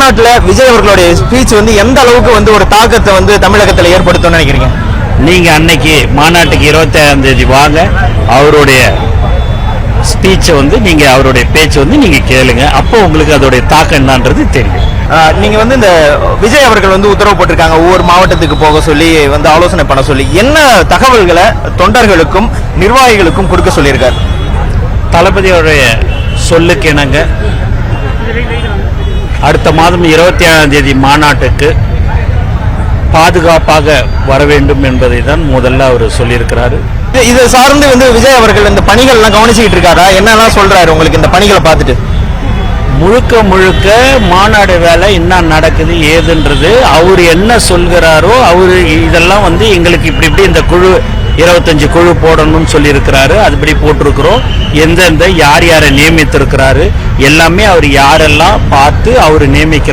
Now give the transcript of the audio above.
மாநாட்டில் விஜய் அவர்களுடைய ஸ்பீச் வந்து எந்த அளவுக்கு வந்து ஒரு தாக்கத்தை வந்து தமிழகத்தில் ஏற்படுத்தும் நினைக்கிறீங்க? நீங்க அன்னைக்கு மாநாட்டுக்கு 27ஆம் தேதி வாங்க, அவருடைய ஸ்பீச்சை வந்து நீங்க அவருடைய பேச்சு வந்து நீங்க கேளுங்க, அப்போ உங்களுக்கு அதோடைய தாக்கம் என்னன்றது தெரியும். நீங்க வந்து இந்த விஜய் அவர்கள் வந்து உத்தரவு போட்டிருக்காங்க ஒவ்வொரு மாவட்டத்துக்கு போக சொல்லி வந்து ஆலோசனை பண்ண சொல்லி, என்ன தகவல்களை தொண்டர்களுக்கும் நிர்வாகிகளுக்கும் கொடுக்க சொல்லியிருக்காரு? தளபதியோடைய சொல்லுக்கு இணங்க அடுத்த மாதம் 27ஆம் தேதி மாநாட்டுக்கு பாதுகாப்பாக வர வேண்டும் என்பதை தான் முதல்ல அவர் சொல்லியிருக்கிறாரு. இதை சார்ந்து வந்து விஜய் அவர்கள் இந்த பணிகள்லாம் கவனிச்சுக்கிட்டு இருக்காரா? என்னெல்லாம் சொல்றாரு உங்களுக்கு இந்த பணிகளை பார்த்துட்டு? முழுக்க முழுக்க மாநாடு வேலை என்ன நடக்குது ஏதுன்றது அவர் என்ன சொல்கிறாரோ, அவர் இதெல்லாம் வந்து எங்களுக்கு இப்படி இந்த குழு 25 குழு போடணும்னு சொல்லியிருக்கிறாரு. அதுபடி போட்டிருக்கிறோம். எந்தெந்த யாரை நியமித்திருக்கிறாரு எல்லாமே அவர் யாரெல்லாம் பார்த்து அவர் நியமிக்கிறார்